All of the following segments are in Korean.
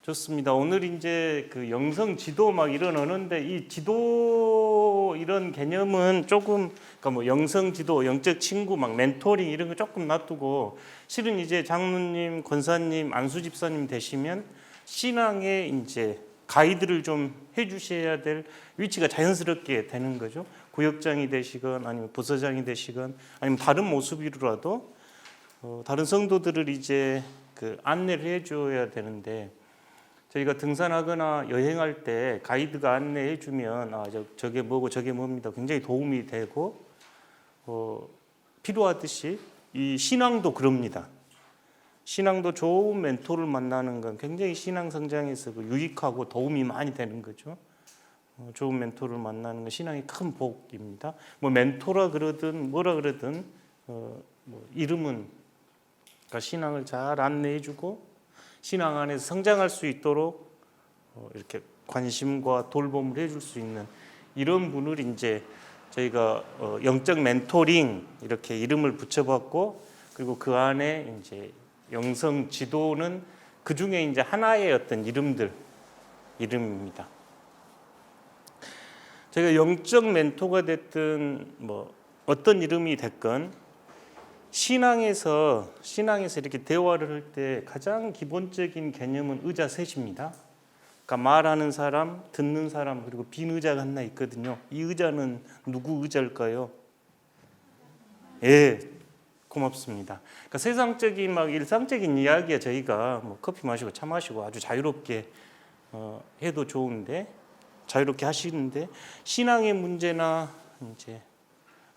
좋습니다. 오늘 이제 그 영성 지도 막 이러는데 이 지도 이런 개념은 조금 그러니까 뭐 영성 지도, 영적 친구, 막 멘토링 이런 거 조금 놔두고 실은 이제 장로님, 권사님, 안수 집사님 되시면 신앙에 이제 가이드를 좀 해주셔야 될 위치가 자연스럽게 되는 거죠. 구역장이 되시건 아니면 부서장이 되시건 아니면 다른 모습이라도 다른 성도들을 이제 그 안내를 해줘야 되는데. 저희가 등산하거나 여행할 때 가이드가 안내해 주면 저게 뭐고 저게 뭡니다. 굉장히 도움이 되고 필요하듯이 이 신앙도 그럽니다. 신앙도 좋은 멘토를 만나는 건 굉장히 신앙 성장에서 유익하고 도움이 많이 되는 거죠. 좋은 멘토를 만나는 건 신앙의 큰 복입니다. 뭐 멘토라 그러든 뭐라 그러든 뭐 이름은 그러니까 신앙을 잘 안내해 주고 신앙 안에서 성장할 수 있도록 이렇게 관심과 돌봄을 해줄 수 있는 이런 분을 이제 저희가 영적 멘토링 이렇게 이름을 붙여봤고 그리고 그 안에 이제 영성 지도는 그 중에 이제 하나의 어떤 이름입니다. 저희가 영적 멘토가 됐든 뭐 어떤 이름이 됐건 신앙에서 이렇게 대화를 할 때 가장 기본적인 개념은 의자 셋입니다. 그러니까 말하는 사람, 듣는 사람 그리고 빈 의자가 하나 있거든요. 이 의자는 누구 의자일까요? 예, 고맙습니다. 그러니까 세상적인 막 일상적인 이야기에 저희가 뭐 커피 마시고 차 마시고 아주 자유롭게 해도 좋은데 자유롭게 하시는데 신앙의 문제나 이제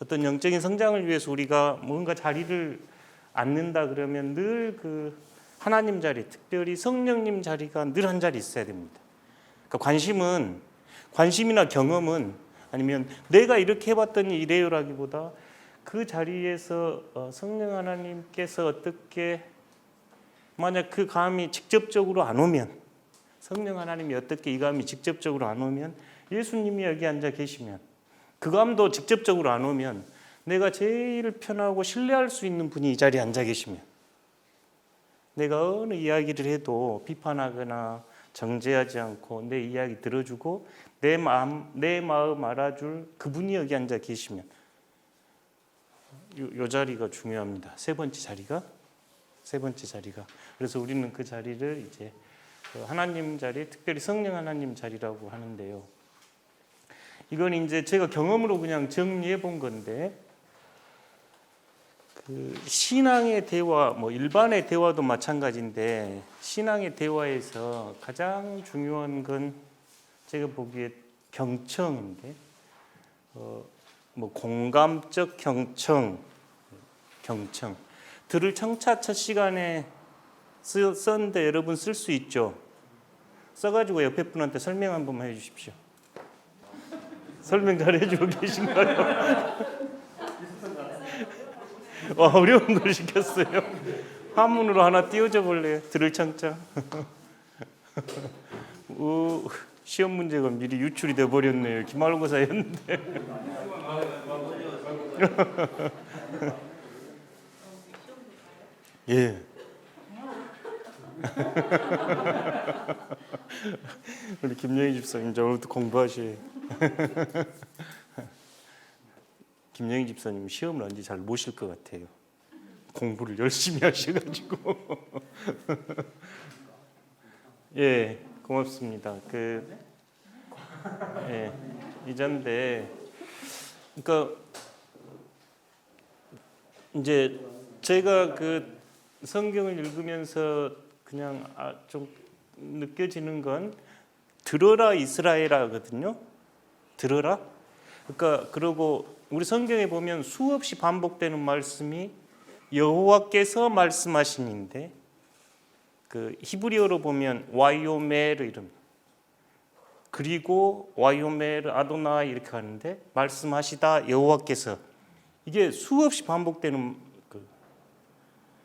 어떤 영적인 성장을 위해서 우리가 뭔가 자리를 앉는다 그러면 늘 그 하나님 자리, 특별히 성령님 자리가 늘 한 자리 있어야 됩니다. 그러니까 관심이나 경험은 아니면 내가 이렇게 해봤더니 이래요라기보다 그 자리에서 성령 하나님께서 어떻게 만약 그 감이 직접적으로 안 오면 성령 하나님이 어떻게 이 감이 직접적으로 안 오면 예수님이 여기 앉아 계시면 그 감도 직접적으로 안 오면 내가 제일 편하고 신뢰할 수 있는 분이 이 자리에 앉아 계시면 내가 어느 이야기를 해도 비판하거나 정죄하지 않고 내 이야기 들어주고 내 마음 알아줄 그분이 여기 앉아 계시면 요 자리가 중요합니다. 세 번째 자리가 그래서 우리는 그 자리를 이제 하나님 자리, 특별히 성령 하나님 자리라고 하는데요. 이건 이제 제가 경험으로 그냥 정리해 본 건데 그 신앙의 대화, 뭐 일반의 대화도 마찬가지인데 신앙의 대화에서 가장 중요한 건 제가 보기에 경청인데 뭐 공감적 경청 들을 청차 첫 시간에 썼는데 여러분 쓸 수 있죠. 써가지고 옆에 분한테 설명 한 번만 해주십시오. 설명 잘 해주고 계신가요? 어려운 걸 시켰어요. 한문으로 하나 띄워줘 볼래요? 들을 창자. 시험 문제가 미리 유출이 돼 버렸네요. 기말고사였는데. 예. 우리 김영희 집사님 이제 오늘부터 공부하셔요. 김영희 집사님 시험을 언제 잘 모실 것 같아요. 공부를 열심히 하셔가지고. 예, 고맙습니다. 이전데, 그러니까 이제 제가 그 성경을 읽으면서 그냥 좀 느껴지는 건 들어라 이스라엘하거든요. 들어라. 그러니까 그리고 우리 성경에 보면 수없이 반복되는 말씀이 여호와께서 말씀하신인데 그 히브리어로 보면 와이오메르 이름 그리고 와이오메르 아도나이 이렇게 하는데 말씀하시다 여호와께서 이게 수없이 반복되는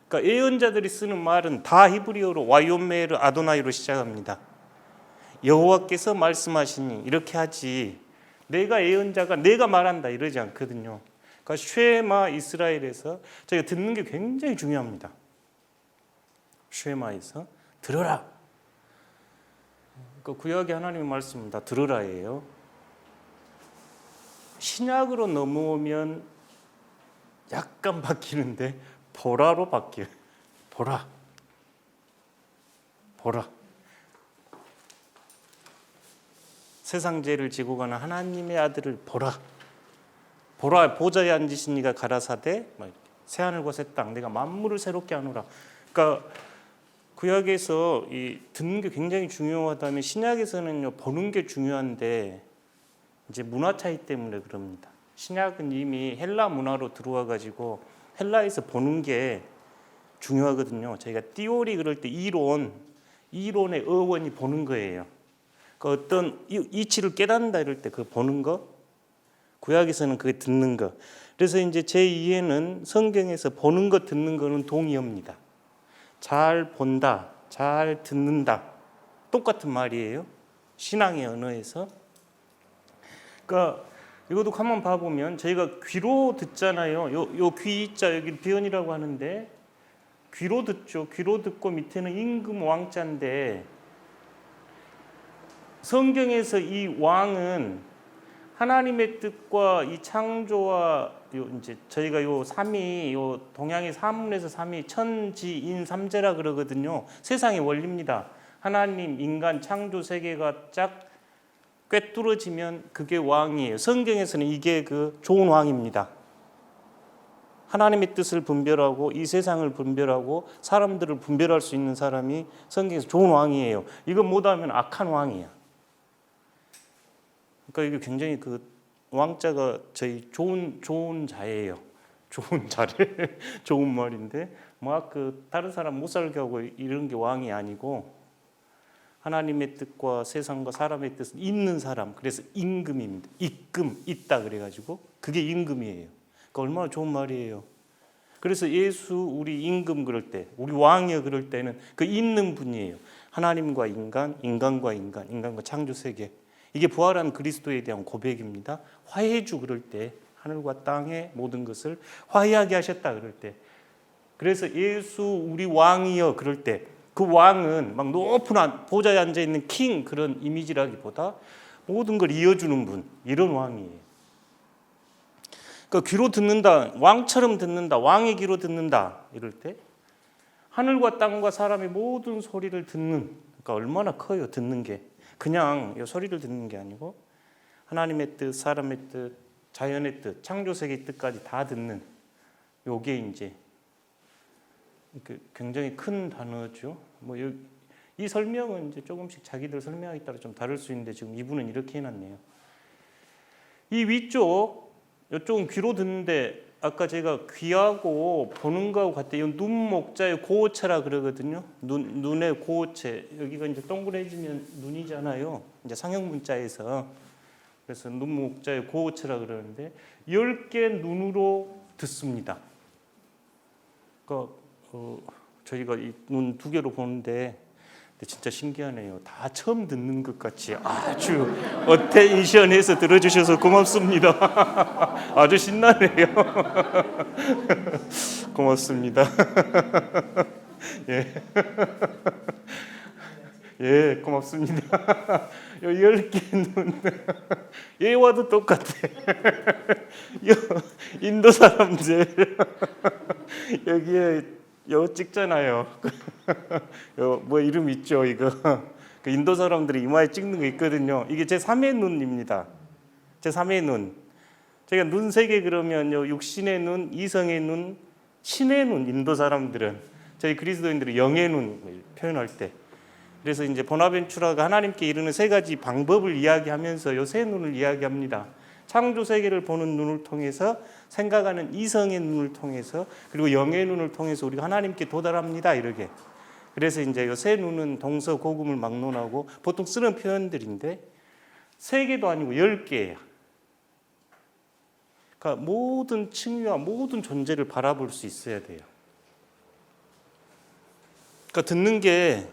그러니까 예언자들이 쓰는 말은 다 히브리어로 와이오메르 아도나이로 시작합니다. 여호와께서 말씀하시니 이렇게 하지 내가 예언자가 내가 말한다 이러지 않거든요. 그러니까 쉐마 이스라엘에서 저희가 듣는 게 굉장히 중요합니다. 쉐마에서 들어라. 그 구약의 하나님의 말씀 다 들으라예요. 신약으로 넘어오면 약간 바뀌는데 보라로 바뀌어요. 보라. 세상 죄를 지고 가는 하나님의 아들을 보라. 보좌에 앉으신 이가 가라사대 새하늘과 새 땅 내가 만물을 새롭게 하노라. 그러니까 구약에서 이 듣는 게 굉장히 중요하다면 신약에서는요 보는 게 중요한데 이제 문화 차이 때문에 그럽니다. 신약은 이미 헬라 문화로 들어와 가지고 헬라에서 보는 게 중요하거든요. 저희가 띠오리 그럴 때 이론의 어원이 보는 거예요. 그 어떤 이치를 깨닫는다 이럴 때 그 보는 거, 구약에서는 그게 듣는 거. 그래서 이제 제 2에는 성경에서 보는 거, 듣는 거는 동의어입니다. 잘 본다, 잘 듣는다, 똑같은 말이에요. 신앙의 언어에서. 그러니까 이것도 한번 봐보면 저희가 귀로 듣잖아요. 요 귀자 여기 비언이라고 하는데 귀로 듣죠. 귀로 듣고 밑에는 임금 왕자인데 성경에서 이 왕은 하나님의 뜻과 이 창조와 이제 저희가 요 삼위 요 동양의 사문에서 삼위 천지인 삼재라 그러거든요. 세상의 원리입니다. 하나님, 인간, 창조 세계가 쫙 꿰뚫어지면 그게 왕이에요. 성경에서는 이게 그 좋은 왕입니다. 하나님의 뜻을 분별하고 이 세상을 분별하고 사람들을 분별할 수 있는 사람이 성경에서 좋은 왕이에요. 이건 못하면 악한 왕이야. 그러니까 이게 굉장히 그 왕자가 저희 좋은 자예요. 좋은 자래 좋은 말인데 막 그 다른 사람 못 살게 하고 이런 게 왕이 아니고 하나님의 뜻과 세상과 사람의 뜻을 잇는 사람. 그래서 임금입니다. 입금 있다 그래가지고 그게 임금이에요. 그러니까 얼마나 좋은 말이에요. 그래서 예수 우리 임금 그럴 때, 우리 왕이여 그럴 때는 그 잇는 분이에요. 하나님과 인간, 인간과 인간, 인간과 창조 세계. 이게 부활한 그리스도에 대한 고백입니다. 화해주 그럴 때 하늘과 땅의 모든 것을 화해하게 하셨다 그럴 때. 그래서 예수 우리 왕이여 그럴 때 그 왕은 막 높은 보좌에 앉아 있는 킹 그런 이미지라기보다 모든 걸 이어주는 분, 이런 왕이에요. 그러니까 귀로 듣는다, 왕처럼 듣는다, 왕의 귀로 듣는다 이럴 때 하늘과 땅과 사람의 모든 소리를 듣는, 그러니까 얼마나 커요 듣는 게. 그냥 소리를 듣는 게 아니고 하나님의 뜻, 사람의 뜻, 자연의 뜻, 창조 세계의 뜻까지 다 듣는, 요게 이제 굉장히 큰 단어죠. 이 설명은 이제 조금씩 자기들 설명에 따라 좀 다를 수 있는데 지금 이분은 이렇게 해놨네요. 이 위쪽, 이쪽은 귀로 듣는데 아까 제가 귀하고 보는 거하고 같아. 이건 눈목자의 고어체라 그러거든요. 눈의 고어체. 여기가 이제 동그래지면 눈이잖아요. 이제 상형 문자에서. 그래서 눈목자의 고어체라 그러는데 10개 눈으로 듣습니다. 그러니까 저희가 이 눈 2개로 보는데 진짜 신기하네요. 다 처음 듣는 것 같이 아주 어텐션해서 들어주셔서 고맙습니다. 아주 신나네요. 고맙습니다. 예. 예, 고맙습니다. 요 10개 눈. 얘와도 똑같아. 인도 사람들 여기에 요 찍잖아요. 뭐 이름 있죠 이거. 그 인도 사람들이 이마에 찍는 거 있거든요. 이게 제 3의 눈입니다. 제 3의 눈. 제가 눈 3개 그러면 육신의 눈, 이성의 눈, 신의 눈. 인도 사람들은 저희 그리스도인들은 영의 눈 표현할 때. 그래서 이제 보나벤투라가 하나님께 이르는 3가지 방법을 이야기하면서 요 3눈을 이야기합니다. 창조 세계를 보는 눈을 통해서, 생각하는 이성의 눈을 통해서, 그리고 영의 눈을 통해서 우리가 하나님께 도달합니다. 이렇게. 그래서 이제 요 3눈은 동서고금을 막론하고 보통 쓰는 표현들인데 3개도 아니고 10개예요. 그러니까 모든 층위와 모든 존재를 바라볼 수 있어야 돼요. 그러니까 듣는 게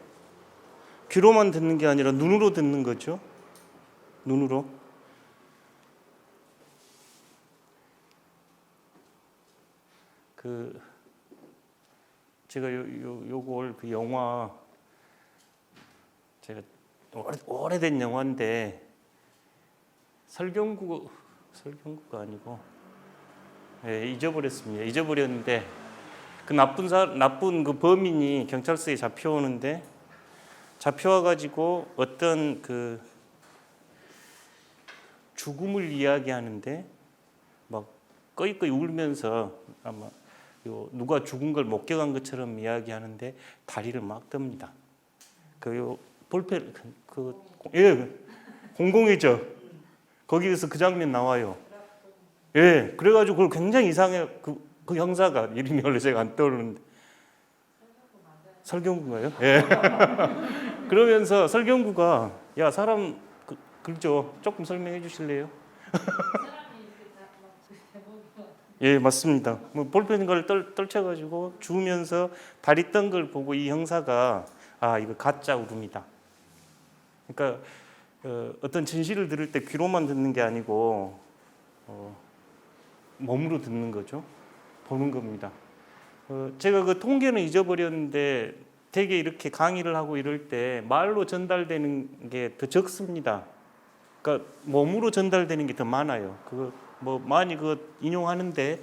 귀로만 듣는 게 아니라 눈으로 듣는 거죠. 눈으로. 제가 요걸 그 영화 제가 오래된 영화인데 설경구가 아니고 잊어버렸습니다. 잊어버렸는데 그 나쁜 그 범인이 경찰서에 잡혀오는데 잡혀와 가지고 어떤 그 죽음을 이야기하는데 막 꺼이꺼이 울면서 아마 누가 죽은 걸 목격한 것처럼 이야기하는데 다리를 막 뜹니다. 그 볼펜 공공이죠. 거기에서 그 장면 나와요. 예, 그래가지고 그걸 굉장히 이상해. 그 형사가 이름이 원래 제가 안 떠오르는데 설경구인가요? 예. 그러면서 설경구가 야 사람 그렇죠. 조금 설명해 주실래요? 예, 맞습니다. 뭐 볼펜 걸 떨쳐가지고 주우면서 다리 떤 걸 보고 이 형사가 아 이거 가짜 울음이다. 그러니까 어떤 진실을 들을 때 귀로만 듣는 게 아니고 몸으로 듣는 거죠. 보는 겁니다. 제가 그 통계는 잊어버렸는데 되게 이렇게 강의를 하고 이럴 때 말로 전달되는 게 더 적습니다. 그러니까 몸으로 전달되는 게 더 많아요. 그거 뭐 많이 그 인용하는데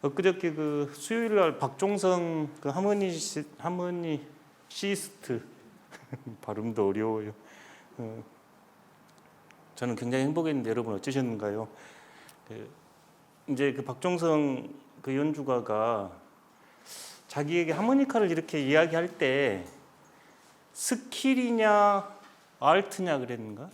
엊그저께 그 수요일 날 박종성 그 하모니 시스트 발음도 어려워요. 저는 굉장히 행복했는데 여러분 어쩌셨는가요? 이제 그 박종성 그 연주가가 자기에게 하모니카를 이렇게 이야기할 때 스킬이냐 아트냐 그랬는가?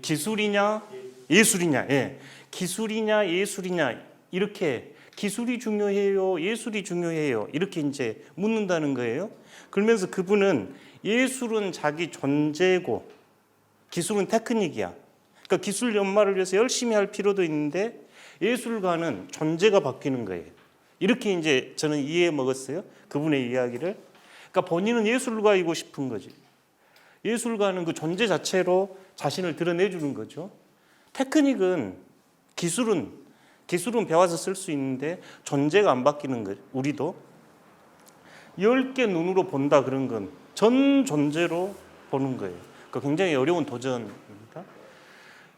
기술이냐 예술이냐? 예. 기술이냐 예술이냐 이렇게 기술이 중요해요, 예술이 중요해요 이렇게 이제 묻는다는 거예요. 그러면서 그분은 예술은 자기 존재고 기술은 테크닉이야. 그러니까 기술 연마를 위해서 열심히 할 필요도 있는데 예술가는 존재가 바뀌는 거예요. 이렇게 이제 저는 이해해 먹었어요. 그분의 이야기를. 그러니까 본인은 예술가이고 싶은 거지. 예술가는 그 존재 자체로 자신을 드러내주는 거죠. 테크닉은 기술은 배워서 쓸 수 있는데 존재가 안 바뀌는 거예요. 우리도 10개 눈으로 본다 그런 건 전 존재로 보는 거예요. 그러니까 굉장히 어려운 도전입니다.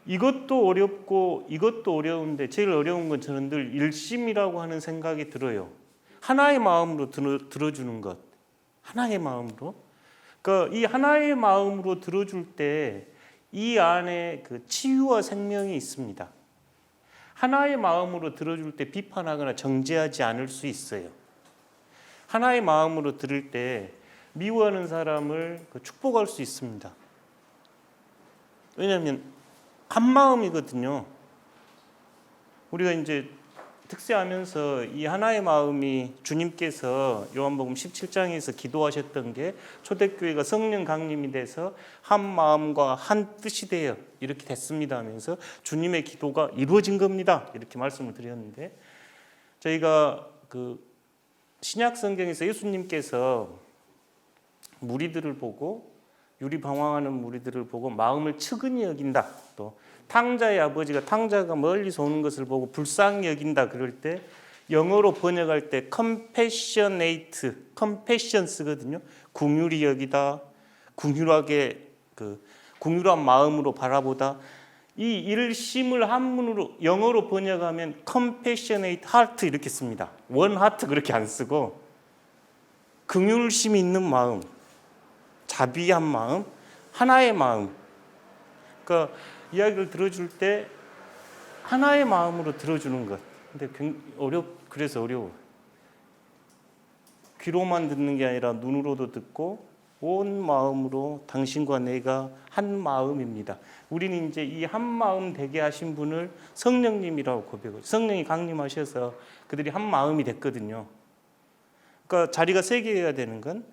이것도 어렵고 이것도 어려운데 제일 어려운 건 저는 늘 일심이라고 하는 생각이 들어요. 하나의 마음으로 들어주는 것. 하나의 마음으로. 그러니까 이 하나의 마음으로 들어줄 때 이 안에 그 치유와 생명이 있습니다. 하나의 마음으로 들어줄 때 비판하거나 정죄하지 않을 수 있어요. 하나의 마음으로 들을 때 미워하는 사람을 축복할 수 있습니다. 왜냐하면 한 마음이거든요. 우리가 이제 특세하면서 이 하나의 마음이 주님께서 요한복음 17장에서 기도하셨던 게 초대교회가 성령 강림이 돼서 한 마음과 한 뜻이 되어 이렇게 됐습니다 하면서 주님의 기도가 이루어진 겁니다. 이렇게 말씀을 드렸는데 저희가 그 신약 성경에서 예수님께서 무리들을 보고 유리방황하는 무리들을 보고 마음을 측은히 여긴다. 또 탕자의 아버지가 탕자가 멀리서 오는 것을 보고 불쌍히 여긴다. 그럴 때 영어로 번역할 때 compassionate, compassion 쓰거든요. 긍휼히 여기다, 긍휼하게 긍휼한 마음으로 바라보다. 이 일심을 한문으로 영어로 번역하면 compassionate heart 이렇게 씁니다. one heart 그렇게 안 쓰고 긍휼심이 있는 마음, 자비한 마음, 하나의 마음. 그러니까 이야기를 들어줄 때 하나의 마음으로 들어주는 것. 근데 그래서 어려워. 귀로만 듣는 게 아니라 눈으로도 듣고 온 마음으로 당신과 내가 한 마음입니다. 우리는 이제 이 한 마음 되게 하신 분을 성령님이라고 고백해요. 성령이 강림하셔서 그들이 한 마음이 됐거든요. 그러니까 자리가 세 개여야 되는 건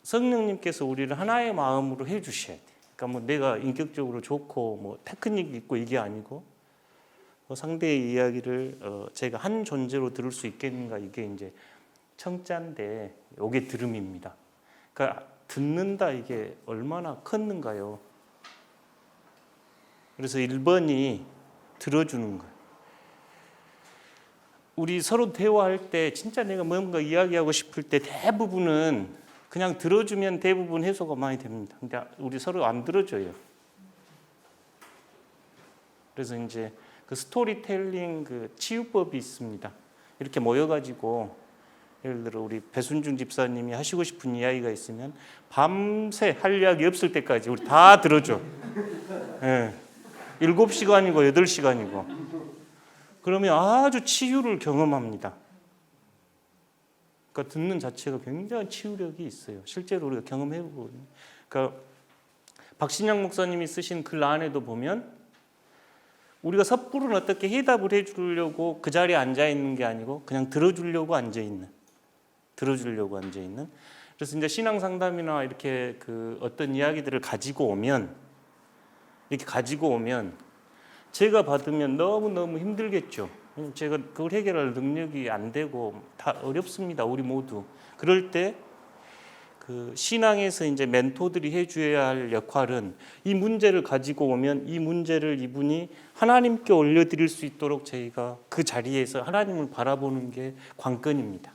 성령님께서 우리를 하나의 마음으로 해주셔야 돼. 그러니까 뭐 내가 인격적으로 좋고 뭐 테크닉이 있고 이게 아니고 상대의 이야기를 제가 한 존재로 들을 수 있겠는가 이게 이제 청자인데 이게 들음입니다. 그러니까 듣는다 이게 얼마나 컸는가요? 그래서 1번이 들어주는 거예요. 우리 서로 대화할 때 진짜 내가 뭔가 이야기하고 싶을 때 대부분은 그냥 들어주면 대부분 해소가 많이 됩니다. 근데 우리 서로 안 들어줘요. 그래서 이제 그 스토리텔링 그 치유법이 있습니다. 이렇게 모여가지고 예를 들어 우리 배순중 집사님이 하시고 싶은 이야기가 있으면 밤새 할 이야기 없을 때까지 우리 다 들어줘. 예. 7시간이고 8시간이고. 그러면 아주 치유를 경험합니다. 그러니까 듣는 자체가 굉장히 치유력이 있어요. 실제로 우리가 경험해보거든요. 그러니까 박신양 목사님이 쓰신 글 안에도 보면 우리가 섣부른 어떻게 해답을 해주려고 그 자리에 앉아 있는 게 아니고 그냥 들어주려고 앉아 있는. 그래서 이제 신앙 상담이나 이렇게 그 어떤 이야기들을 가지고 오면 제가 받으면 너무 힘들겠죠. 제가 그걸 해결할 능력이 안 되고 다 어렵습니다. 우리 모두. 그럴 때 그 신앙에서 이제 멘토들이 해줘야 할 역할은 이 문제를 가지고 오면 이 문제를 이분이 하나님께 올려드릴 수 있도록 저희가 그 자리에서 하나님을 바라보는 게 관건입니다.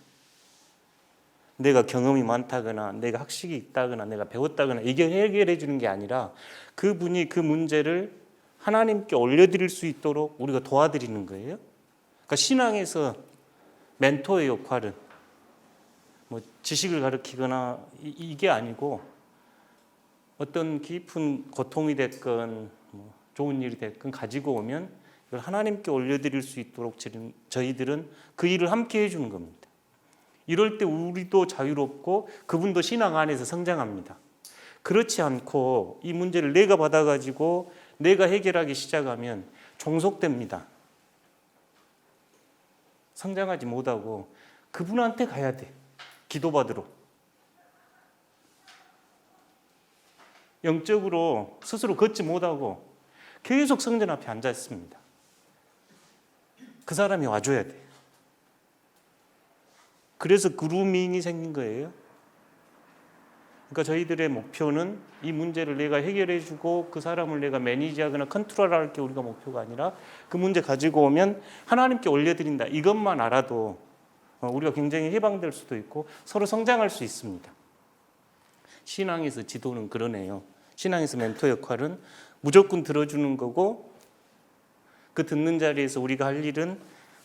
내가 경험이 많다거나 내가 학식이 있다거나 내가 배웠다거나 이게 해결해 주는 게 아니라 그분이 그 문제를 하나님께 올려드릴 수 있도록 우리가 도와드리는 거예요. 그러니까 신앙에서 멘토의 역할은 뭐 지식을 가르치거나 이게 아니고 어떤 깊은 고통이 됐건 뭐 좋은 일이 됐건 가지고 오면 이걸 하나님께 올려드릴 수 있도록 저희들은 그 일을 함께 해주는 겁니다. 이럴 때 우리도 자유롭고 그분도 신앙 안에서 성장합니다. 그렇지 않고 이 문제를 내가 받아가지고 내가 해결하기 시작하면 종속됩니다. 성장하지 못하고 그분한테 가야 돼. 기도받으러. 영적으로 스스로 걷지 못하고 계속 성전 앞에 앉아 있습니다. 그 사람이 와줘야 돼. 그래서 그루밍이 생긴 거예요. 그러니까 저희들의 목표는 이 문제를 내가 해결해주고 그 사람을 내가 매니지하거나 컨트롤할 게 우리가 목표가 아니라 그 문제 가지고 오면 하나님께 올려드린다. 이것만 알아도 우리가 굉장히 해방될 수도 있고 서로 성장할 수 있습니다. 신앙에서 지도는 그러네요. 신앙에서 멘토 역할은 무조건 들어주는 거고 그 듣는 자리에서 우리가 할 일은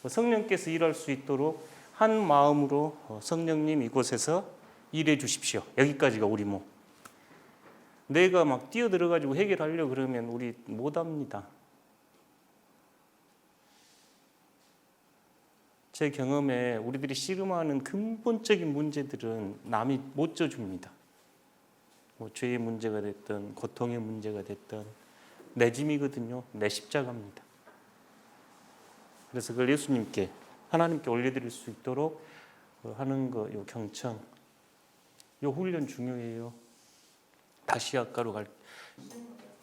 성령께서 일할 수 있도록 한 마음으로 성령님 이곳에서 일해 주십시오. 여기까지가 우리 목. 내가 막 뛰어들어가지고 해결하려고 그러면 우리 못합니다. 제 경험에 우리들이 씨름하는 근본적인 문제들은 남이 못 져줍니다. 뭐 죄의 문제가 됐든 고통의 문제가 됐든 내 짐이거든요. 내 십자가입니다. 그래서 그걸 예수님께 하나님께 올려드릴 수 있도록 하는 거, 요 경청, 요 훈련 중요해요. 다시 아까로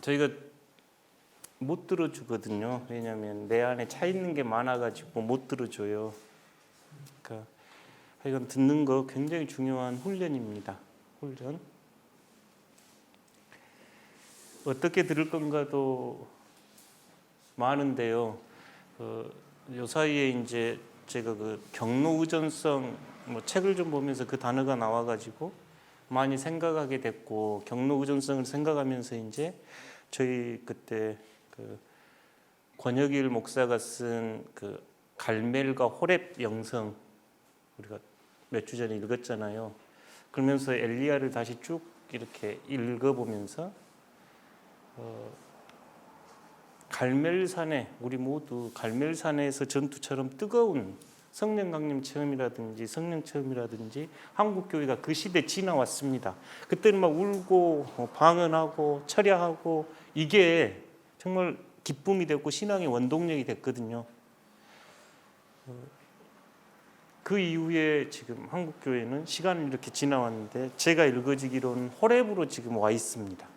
저희가 못 들어주거든요. 왜냐하면 내 안에 차 있는 게 많아가지고 못 들어줘요. 그러니까 이건 듣는 거 굉장히 중요한 훈련입니다. 훈련. 어떻게 들을 건가도 많은데요. 요 사이에 이제 제가 그 경로 의존성 뭐 책을 좀 보면서 그 단어가 나와가지고 많이 생각하게 됐고 경로 의존성을 생각하면서 이제 저희 그때 그 권혁일 목사가 쓴 그 갈멜과 호렙 영성 우리가 몇 주 전에 읽었잖아요. 그러면서 엘리야를 다시 쭉 이렇게 읽어보면서 갈멜산에 우리 모두 갈멜산에서 전투처럼 뜨거운 성령 강림 체험이라든지 성령 체험이라든지 한국 교회가 그 시대 지나왔습니다. 그때는 막 울고 방언하고 철야하고 이게 정말 기쁨이 됐고 신앙의 원동력이 됐거든요. 그 이후에 지금 한국 교회는 시간이 이렇게 지나왔는데 제가 읽어지기로는 호렙으로 지금 와 있습니다.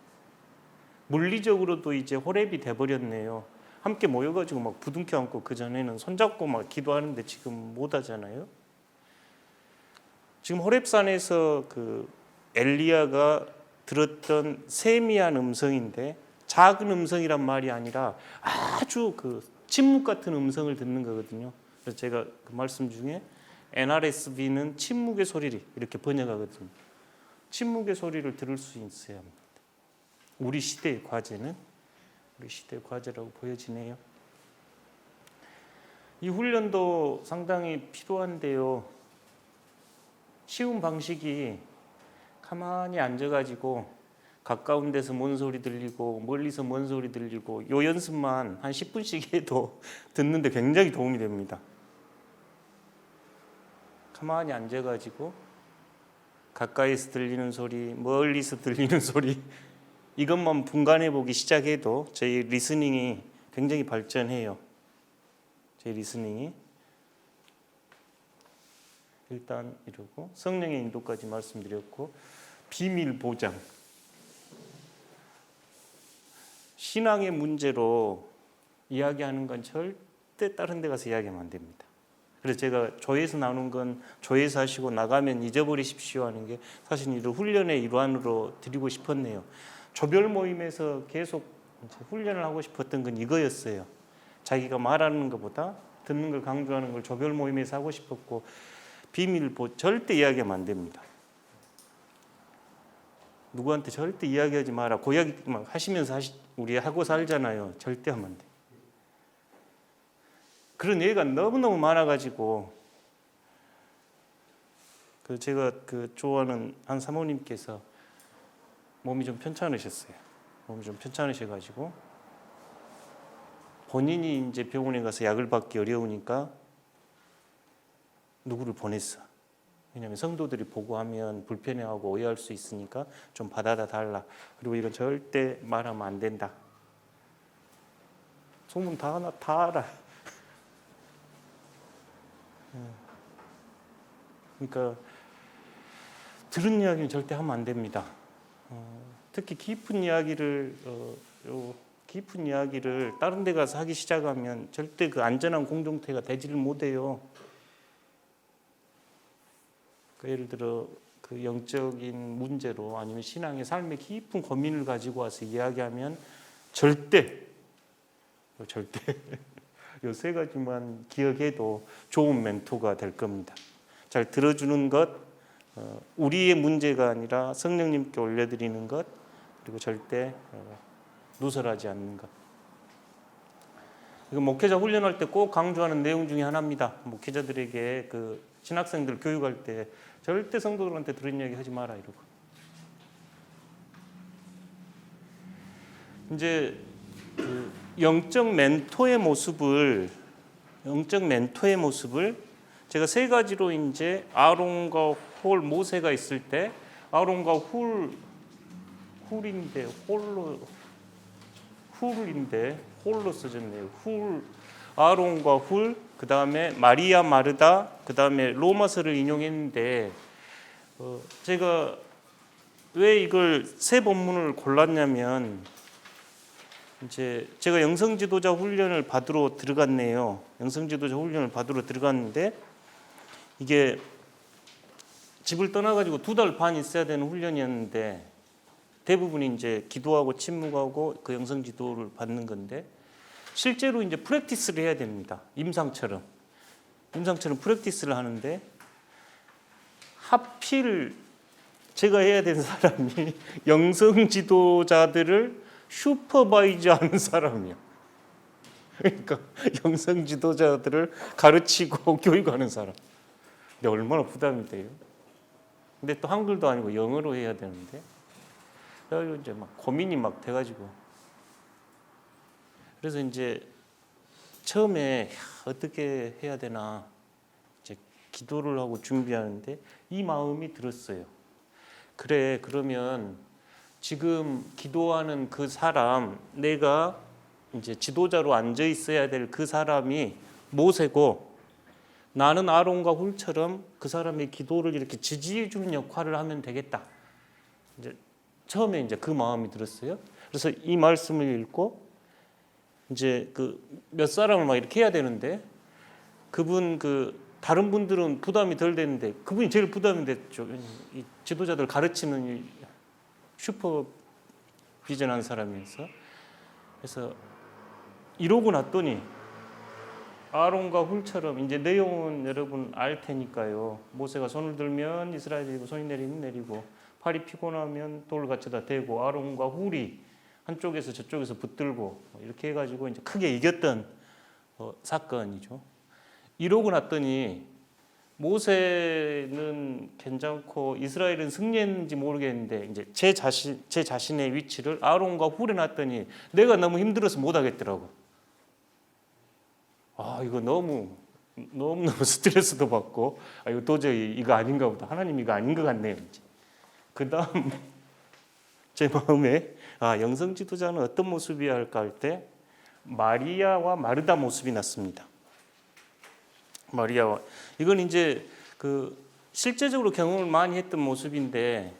물리적으로도 이제 호렙이 돼버렸네요. 함께 모여가지고 막 부둥켜 안고 그 전에는 손잡고 막 기도하는데 지금 못 하잖아요. 지금 호렙산에서 그 엘리야가 들었던 세미한 음성인데 작은 음성이란 말이 아니라 아주 그 침묵 같은 음성을 듣는 거거든요. 그래서 제가 그 말씀 중에 NRSV는 침묵의 소리를 이렇게 번역하거든요. 침묵의 소리를 들을 수 있어야 합니다. 우리 시대의 과제는 우리 시대의 과제라고 보여지네요. 이 훈련도 상당히 필요한데요. 쉬운 방식이 가만히 앉아가지고 가까운 데서 뭔 소리 들리고 멀리서 뭔 소리 들리고 요 연습만 한 10분씩 해도 듣는데 굉장히 도움이 됩니다. 가만히 앉아가지고 가까이서 들리는 소리, 멀리서 들리는 소리 이것만 분간해 보기 시작해도 저희 리스닝이 굉장히 발전해요. 저희 리스닝이 일단 이러고 성령의 인도까지 말씀드렸고 비밀 보장 신앙의 문제로 이야기하는 건 절대 다른 데 가서 이야기하면 안 됩니다. 그래서 제가 조회에서 나오는 건 조회에서 하시고 나가면 잊어버리십시오 하는 게 사실 이런 훈련의 일환으로 드리고 싶었네요. 조별 모임에서 계속 훈련을 하고 싶었던 건 이거였어요. 자기가 말하는 것보다 듣는 걸 강조하는 걸 조별 모임에서 하고 싶었고 비밀 절대 이야기하면 안 됩니다. 누구한테 절대 이야기하지 마라. 고이야기 막 하시면서 우리 하고 살잖아요. 절대 하면 안 돼. 그런 예가 너무너무 많아가지고 제가 좋아하는 한 사모님께서 몸이 좀 편찮으셨어요. 몸이 좀 편찮으셔가지고 본인이 이제 병원에 가서 약을 받기 어려우니까 누구를 보냈어. 왜냐하면 성도들이 보고하면 불편해하고 오해할 수 있으니까 좀 받아다 달라. 그리고 이건 절대 말하면 안 된다. 소문 다 알아. 그러니까 들은 이야기는 절대 하면 안 됩니다. 특히 깊은 이야기를 다른 데 가서 하기 시작하면 절대 그 안전한 공동체가 되지를 못해요. 예를 들어 그 영적인 문제로 아니면 신앙의 삶의 깊은 고민을 가지고 와서 이야기하면 절대 이 세 가지만 기억해도 좋은 멘토가 될 겁니다. 잘 들어주는 것, 우리의 문제가 아니라 성령님께 올려드리는 것, 그리고 절대 누설하지 않는 것. 이거 목회자 훈련할 때 꼭 강조하는 내용 중에 하나입니다. 목회자들에게 신학생들 교육할 때 절대 성도들한테 들은 얘기 하지 마라 이러고. 이제 영적 멘토의 모습을 제가 세 가지로 이제 아론과 홀 모세가 있을 때 아론과 홀로 써졌네요. 아론과 훌, 그 다음에 마리아 마르다, 그 다음에 로마서를 인용했는데 제가 왜 이걸 세 본문을 골랐냐면 이제 제가 영성지도자 훈련을 받으러 들어갔네요. 영성지도자 훈련을 받으러 들어갔는데 이게 집을 떠나가지고 2달 반 있어야 되는 훈련이었는데 대부분이 이제 기도하고 침묵하고 그 영성지도를 받는 건데 실제로 이제 프랙티스를 해야 됩니다. 임상처럼 프랙티스를 하는데 하필 제가 해야 되는 사람이 영성 지도자들을 슈퍼바이즈하는 사람이요. 그러니까 영성 지도자들을 가르치고 교육하는 사람. 근데 얼마나 부담이 돼요. 근데 또 한글도 아니고 영어로 해야 되는데 그래서 이제 막 고민이 막 돼가지고 그래서 이제 처음에 어떻게 해야 되나 이제 기도를 하고 준비하는데 이 마음이 들었어요. 그래, 그러면 지금 기도하는 그 사람, 내가 이제 지도자로 앉아 있어야 될 그 사람이 모세고 나는 아론과 훌처럼 그 사람의 기도를 이렇게 지지해 주는 역할을 하면 되겠다. 이제 처음에 이제 그 마음이 들었어요. 그래서 이 말씀을 읽고 이제 몇 사람을 막 이렇게 해야 되는데 그분 다른 분들은 부담이 덜 되는데 그분이 제일 부담이 됐죠. 이 지도자들 가르치는 슈퍼 비전한 사람이어서 그래서 이러고 났더니 아론과 훌처럼 이제 내용은 여러분 알 테니까요. 모세가 손을 들면 이스라엘이 되고 손이 내리면 내리고 팔이 피곤하면 돌을 갖다가 대고 아론과 훌이 한쪽에서 저쪽에서 붙들고 이렇게 해가지고 이제 크게 이겼던 사건이죠. 이러고 났더니 모세는 괜찮고 이스라엘은 승리했는지 모르겠는데 이제 제 자신의 위치를 아론과 훌에 놨더니 내가 너무 힘들어서 못 하겠더라고. 아, 이거 너무 스트레스도 받고, 아, 이거 도저히 이거 아닌가 보다. 하나님 이거 아닌 것 같네요. 이제. 그 다음 제 마음에 영성 지도자는 어떤 모습이야 할까 할 때 마리아와 마르다 모습이 났습니다. 마리아와 이건 이제 실제적으로 경험을 많이 했던 모습인데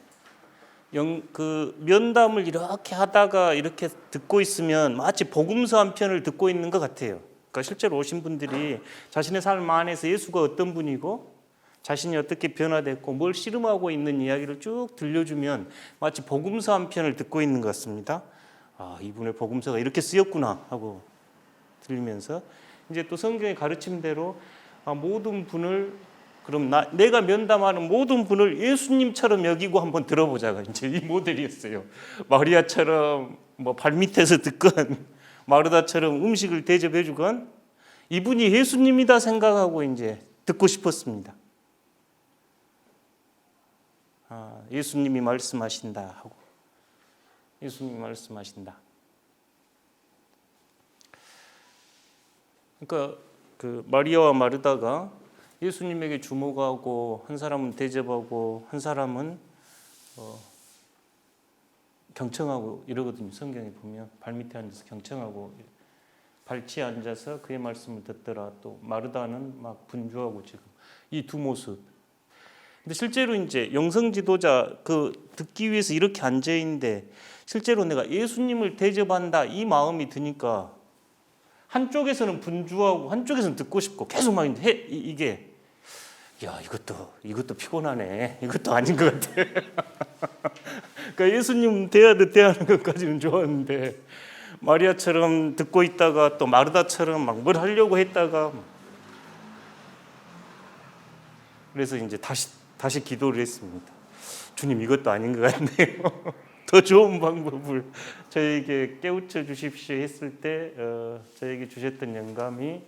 그 면담을 이렇게 하다가 이렇게 듣고 있으면 마치 복음서 한 편을 듣고 있는 것 같아요. 그러니까 실제로 오신 분들이 자신의 삶 안에서 예수가 어떤 분이고 자신이 어떻게 변화됐고 뭘 씨름하고 있는 이야기를 쭉 들려주면 마치 복음서 한 편을 듣고 있는 것 같습니다. 아, 이분의 복음서가 이렇게 쓰였구나 하고 들리면서 이제 또 성경의 가르침대로 모든 분을 그럼 내가 면담하는 모든 분을 예수님처럼 여기고 한번 들어보자가 이제 이 모델이었어요. 마리아처럼 뭐 발밑에서 듣건 마르다처럼 음식을 대접해주건 이분이 예수님이다 생각하고 이제 듣고 싶었습니다. 예수님이 말씀하신다 하고 예수님이 말씀하신다. 그러니까 그 마리아와 마르다가 예수님에게 주목하고 한 사람은 대접하고 한 사람은 경청하고 이러거든요. 성경에 보면 발밑에 앉아서 경청하고 발치에 앉아서 그의 말씀을 듣더라. 또 마르다는 막 분주하고 지금 이 두 모습. 근데 실제로 이제 영성 지도자 듣기 위해서 이렇게 앉아 있는데 실제로 내가 예수님을 대접한다 이 마음이 드니까 한쪽에서는 분주하고 한쪽에서는 듣고 싶고 계속 막 이게 야 이것도 피곤하네. 이것도 아닌 것 같아. 그러니까 예수님 대하는 것까지는 좋았는데 마리아처럼 듣고 있다가 또 마르다처럼 막 뭘 하려고 했다가 그래서 이제 다시 기도를 했습니다. 주님 이것도 아닌 것 같네요. 더 좋은 방법을 저에게 깨우쳐 주십시오 했을 때 저에게 주셨던 영감이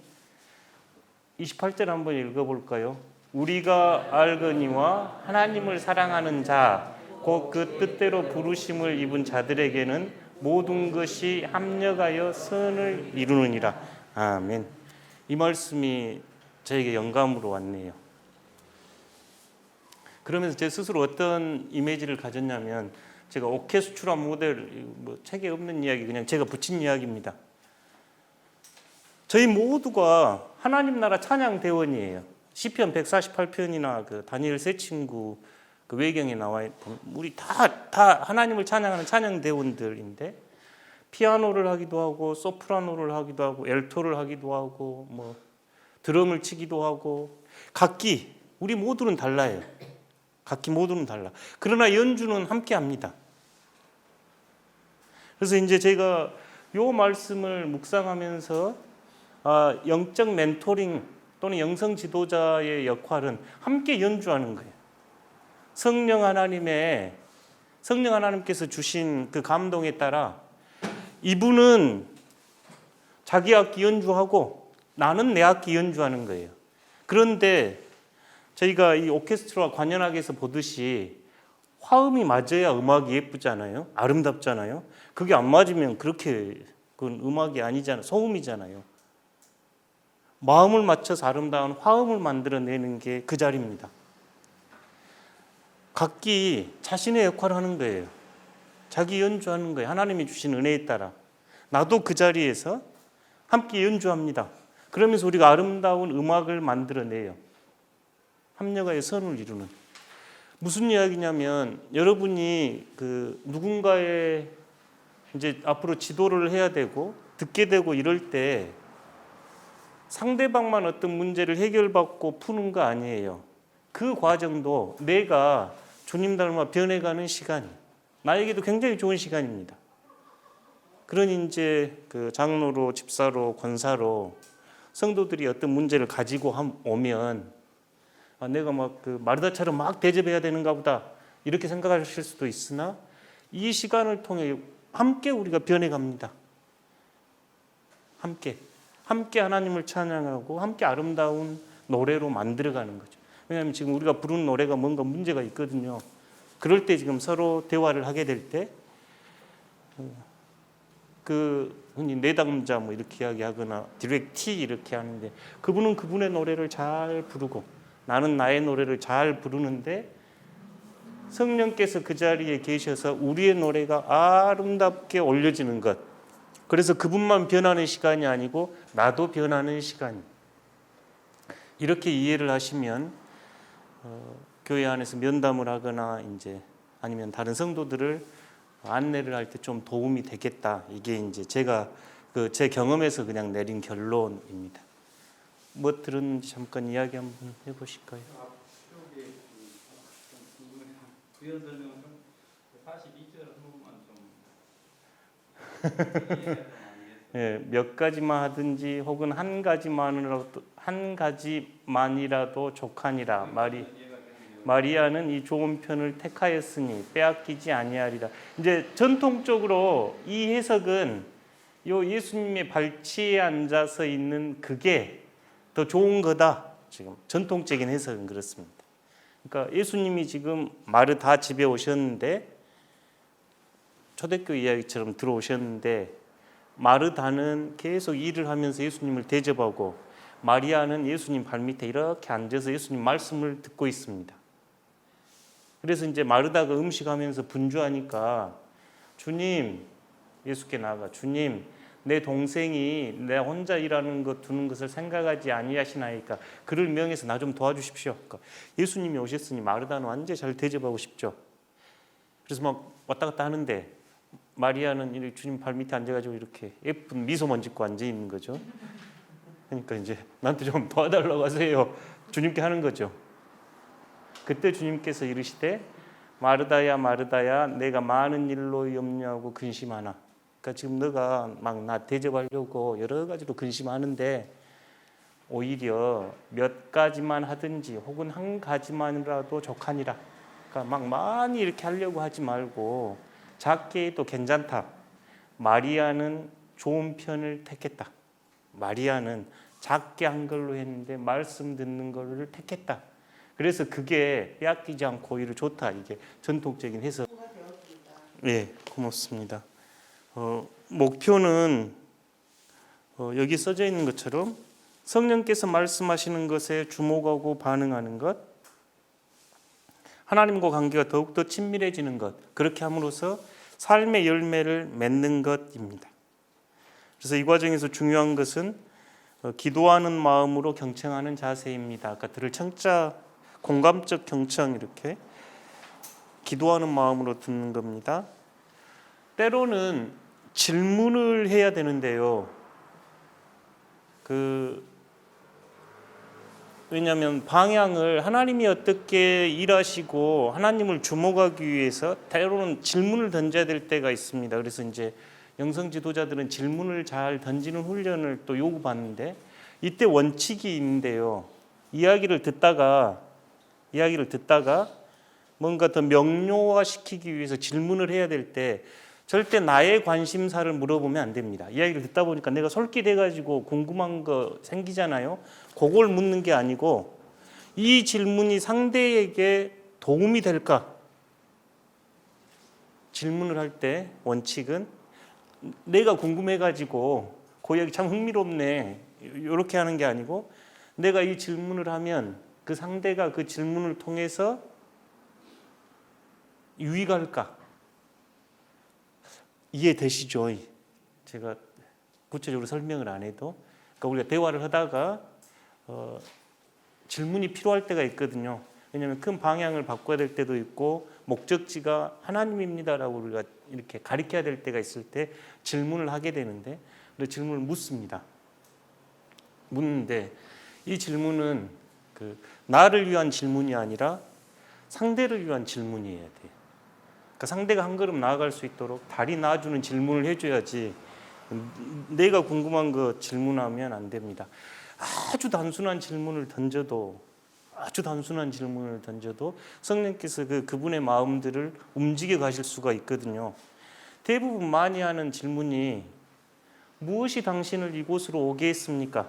28절 한번 읽어볼까요? 우리가 알거니와 하나님을 사랑하는 자 곧 그 뜻대로 부르심을 입은 자들에게는 모든 것이 합력하여 선을 이루느니라. 아멘. 이 말씀이 저에게 영감으로 왔네요. 그러면서 제 스스로 어떤 이미지를 가졌냐면 제가 오케스트라 모델 책에 없는 이야기 그냥 제가 붙인 이야기입니다. 저희 모두가 하나님 나라 찬양 대원이에요. 시편 148편이나 그 다니엘 세 친구 그 외경에 나와 있던 우리 다 하나님을 찬양하는 찬양 대원들인데 피아노를 하기도 하고 소프라노를 하기도 하고 엘토를 하기도 하고 뭐 드럼을 치기도 하고 각기 우리 모두는 달라요. 각기 모두는 달라. 그러나 연주는 함께 합니다. 그래서 이제 제가 요 말씀을 묵상하면서 영적 멘토링 또는 영성 지도자의 역할은 함께 연주하는 거예요. 성령 하나님께서 주신 그 감동에 따라 이분은 자기 악기 연주하고 나는 내 악기 연주하는 거예요. 그런데 저희가 이 오케스트라 관현악에서 보듯이 화음이 맞아야 음악이 예쁘잖아요. 아름답잖아요. 그게 안 맞으면 그건 음악이 아니잖아요. 소음이잖아요. 마음을 맞춰서 아름다운 화음을 만들어내는 게 그 자리입니다. 각기 자신의 역할을 하는 거예요. 자기 연주하는 거예요. 하나님이 주신 은혜에 따라. 나도 그 자리에서 함께 연주합니다. 그러면서 우리가 아름다운 음악을 만들어내요. 합력하여 선을 이루는. 무슨 이야기냐면 여러분이 누군가의 이제 앞으로 지도를 해야 되고 듣게 되고 이럴 때 상대방만 어떤 문제를 해결받고 푸는 거 아니에요. 그 과정도 내가 주님 닮아 변해가는 시간, 나에게도 굉장히 좋은 시간입니다. 그러니 이제 그 장로로, 집사로, 권사로 성도들이 어떤 문제를 가지고 오면 내가 막 그 마르다처럼 막 대접해야 되는가 보다 이렇게 생각하실 수도 있으나 이 시간을 통해 함께 우리가 변해갑니다. 함께 하나님을 찬양하고 함께 아름다운 노래로 만들어가는 거죠. 왜냐하면 지금 우리가 부르는 노래가 뭔가 문제가 있거든요. 그럴 때 지금 서로 대화를 하게 될 때 그 흔히 내담자 뭐 이렇게 이야기하거나 디렉티 이렇게 하는데 그분은 그분의 노래를 잘 부르고 나는 나의 노래를 잘 부르는데 성령께서 그 자리에 계셔서 우리의 노래가 아름답게 올려지는 것. 그래서 그분만 변하는 시간이 아니고 나도 변하는 시간. 이렇게 이해를 하시면 교회 안에서 면담을 하거나 이제 아니면 다른 성도들을 안내를 할 때 좀 도움이 되겠다. 이게 이제 제가 제 경험에서 그냥 내린 결론입니다. 뭐 들었는지 잠깐 이야기 한번 해보실까요? 앞쪽에 부연 설명은 42절 한 번만 좀 예, 몇 가지만 하든지 혹은 한 가지만이라도 족하니라. 마리아는 이 좋은 편을 택하였으니 빼앗기지 아니하리라. 이제 전통적으로 이 해석은 요 예수님의 발치에 앉아서 있는 그게 더 좋은 거다. 지금 전통적인 해석은 그렇습니다. 그러니까 예수님이 지금 마르다 집에 오셨는데 초대교회 이야기처럼 들어오셨는데 마르다는 계속 일을 하면서 예수님을 대접하고 마리아는 예수님 발밑에 이렇게 앉아서 예수님 말씀을 듣고 있습니다. 그래서 이제 마르다가 음식하면서 분주하니까 주님, 예수께 나아가 주님, 내 동생이 내 혼자 일하는 것 두는 것을 생각하지 아니하시나이까 그를 명해서 나 좀 도와주십시오. 그러니까 예수님이 오셨으니 마르다는 완전히 잘 대접하고 싶죠. 그래서 막 왔다 갔다 하는데 마리아는 주님 발 밑에 앉아가지고 이렇게 예쁜 미소만 짓고 앉아 있는 거죠. 그러니까 이제 나한테 좀 도와달라고 하세요. 주님께 하는 거죠. 그때 주님께서 이르시되 마르다야 마르다야 내가 많은 일로 염려하고 근심하나. 그러니까 지금 너가 막 나 대접하려고 여러 가지로 근심하는데 오히려 몇 가지만 하든지 혹은 한 가지만이라도 족하니라. 그러니까 막 많이 이렇게 하려고 하지 말고 작게 해도 괜찮다. 마리아는 좋은 편을 택했다. 마리아는 작게 한 걸로 했는데 말씀 듣는 걸로 택했다. 그래서 그게 빼앗기지 않고 오히려 좋다. 이게 전통적인 해석. 네, 고맙습니다. 목표는 여기 써져 있는 것처럼 성령께서 말씀하시는 것에 주목하고 반응하는 것, 하나님과 관계가 더욱더 친밀해지는 것, 그렇게 함으로써 삶의 열매를 맺는 것입니다. 그래서 이 과정에서 중요한 것은 기도하는 마음으로 경청하는 자세입니다. 아까 들을 청자, 공감적 경청 이렇게 기도하는 마음으로 듣는 겁니다. 때로는 질문을 해야 되는데요. 왜냐하면 방향을 하나님이 어떻게 일하시고 하나님을 주목하기 위해서 때로는 질문을 던져야 될 때가 있습니다. 그래서 이제 영성 지도자들은 질문을 잘 던지는 훈련을 또 요구받는데 이때 원칙이 있는데요. 이야기를 듣다가 뭔가 더 명료화시키기 위해서 질문을 해야 될 때 절대 나의 관심사를 물어보면 안 됩니다. 이야기를 듣다 보니까 내가 솔깃해가지고 궁금한 거 생기잖아요. 그걸 묻는 게 아니고 이 질문이 상대에게 도움이 될까? 질문을 할 때 원칙은 내가 궁금해가지고 그 이야기 참 흥미롭네 이렇게 하는 게 아니고 내가 이 질문을 하면 그 상대가 그 질문을 통해서 유익할까? 이해되시죠? 제가 구체적으로 설명을 안 해도 그러니까 우리가 대화를 하다가 질문이 필요할 때가 있거든요. 왜냐하면 큰 방향을 바꿔야 될 때도 있고 목적지가 하나님입니다라고 우리가 이렇게 가리켜야 될 때가 있을 때 질문을 하게 되는데 질문을 묻는데 이 질문은 나를 위한 질문이 아니라 상대를 위한 질문이어야 돼요. 그러니까 상대가 한 걸음 나아갈 수 있도록 다리 놔주는 질문을 해줘야지 내가 궁금한 거 질문하면 안 됩니다. 아주 단순한 질문을 던져도 성령께서 그분의 마음들을 움직여 가실 수가 있거든요. 대부분 많이 하는 질문이 무엇이 당신을 이곳으로 오게 했습니까?